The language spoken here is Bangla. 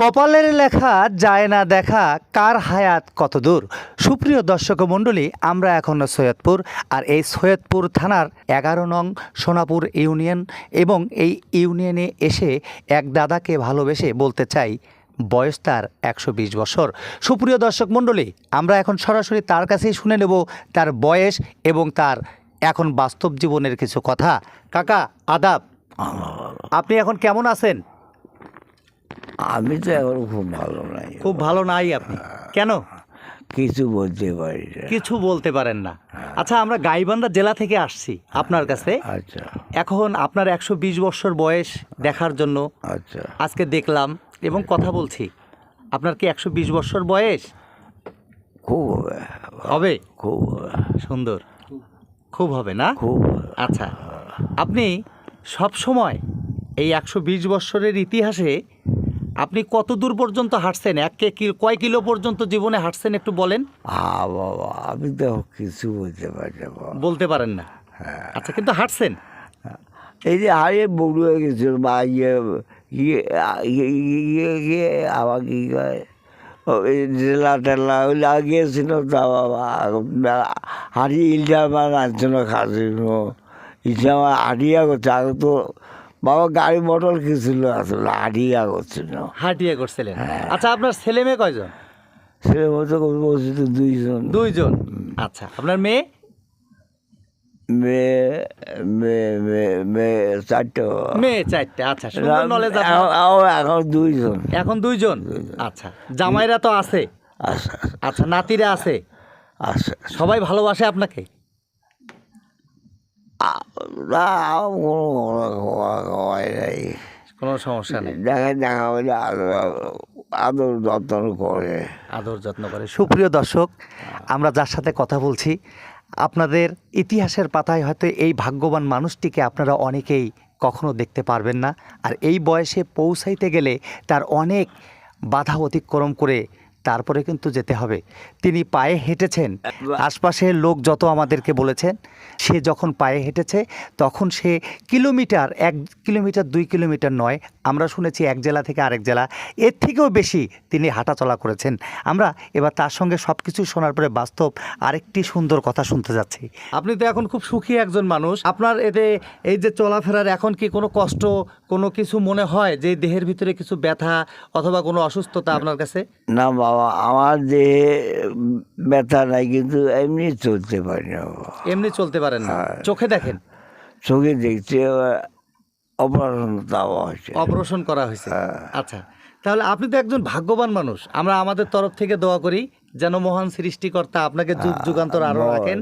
কপালের লেখা যায় না দেখা, কার হায়াত কত দূর। সুপ্রিয় দর্শক মণ্ডলী, আমরা এখন সৈয়দপুর, আর এই সৈয়দপুর থানার 11 নং সোনাপুর ইউনিয়ন, এবং এই ইউনিয়নে এসে এক দাদাকে ভালোবেসে বলতে চাই বয়স তার 120 বছর। সুপ্রিয় দর্শক মণ্ডলী, আমরা এখন সরাসরি তার কাছেই শুনে নেব তার বয়স এবং তার এখন বাস্তব জীবনের কিছু কথা। কাকা আদাব, আপনি এখন কেমন আছেন? আমি তো এখন খুব ভালো নাই, খুব ভালো নাই আপনি? কেন? কিছু বলতে পারি না। কিছু বলতে পারেন না? আচ্ছা, আমরা গাইবান্ধা জেলা থেকে আসছি আপনার কাছে। আচ্ছা এখন আপনার 120 বছর বয়স দেখার জন্য আচ্ছা, আজকে দেখলাম এবং কথা বলছি। আপনার কি 120 বছর বয়স? খুব হবে, হবে? খুব হবে, সুন্দর, খুব হবে না? খুব হবে। আচ্ছা, আপনি সব সময় এই 120 বছরের ইতিহাসে আপনি কত দূর পর্যন্ত হাঁটছেন? কয় কিলো পর্যন্ত জীবনে হাঁটছেন একটু বলেন। বাবা, আমি তো কিছু বলতে পারি না বাবা। বলতে পারেন না? আচ্ছা, কিন্তু হাঁটছেন। এই যে হারিয়ে বড় হয়ে গেছিল বা আমাকে কি কয়, ওই জেলা টেলা ওই লাগিয়েছিল তা বাবা, হারিয়ে ইলটা আমার নাচছিল খাচ্ছিল, ইচ্ছা আমার হারিয়া করছে। আগে তো বাবা গাড়ি মোটর কিছু আসলে হারিয়া করছিল, হাঁটিয়ে করছিলেন? আচ্ছা, আপনার ছেলে মেয়ে কয়জন? ছেলে মতো বলছি তো দুইজন। দুইজন। আচ্ছা, আপনার মেয়ে? মেয়ে মেয়ে মেয়ে মেয়ে চারটে। মেয়ে 4টে। আচ্ছা, সুন্দর নলেজ। এখন দুইজন। এখন দুইজন। আচ্ছা, জামাইরা তো আছে? আচ্ছা আচ্ছা, নাতিরা আছে? আচ্ছা, সবাই ভালোবাসে আপনাকে? কোনো সমস্যা নেই, দেখা হলে আদর যত্ন করে। আদর যত্ন করে। সুপ্রিয় দর্শক, আমরা যার সাথে কথা বলছি, আপনাদের ইতিহাসের পাতায় হয়তো এই ভাগ্যবান মানুষটিকে আপনারা অনেকেই কখনো দেখতে পারবেন না। আর এই বয়সে পৌঁছাইতে গেলে তার অনেক বাধা অতিক্রম করে তারপরে কিন্তু যেতে হবে। তিনি পায়ে হেঁটেছেন, আশপাশের লোক যত আমাদেরকে বলেছেন, সে যখন পায়ে হেঁটেছে তখন সে কিলোমিটার, 1 কিলোমিটার 2 কিলোমিটার নয়, আমরা শুনেছি এক জেলা থেকে আরেক জেলা, এর থেকেও বেশি তিনি হাঁটাচলা করেছেন। আমরা এবার তার সঙ্গে সব কিছু শোনার পরে বাস্তব আরেকটি সুন্দর কথা শুনতে যাচ্ছি। আপনি তো এখন খুব সুখী একজন মানুষ। আপনার এতে এই যে চলাফেরার এখন কি কোনো কষ্ট, কোনো কিছু মনে হয় যে দেহের ভিতরে কিছু ব্যথা অথবা কোনো অসুস্থতা আপনার কাছে? না বাবা, আমার দেহে ব্যথা নাই, কিন্তু এমনি চলতে পারি না বাবা। এমনি চলতে পারেন না? চোখে দেখেন? চোখে দেখতে অপারেশন দেওয়া হয়েছে। অপারেশন করা হয়েছে? আচ্ছা, তাহলে আপনি তো একজন ভাগ্যবান মানুষ। আমরা আমাদের তরফ থেকে দোয়া করি যেন মহান সৃষ্টিকর্তা আপনাকে যুগ যুগান্তর আরো রাখেন।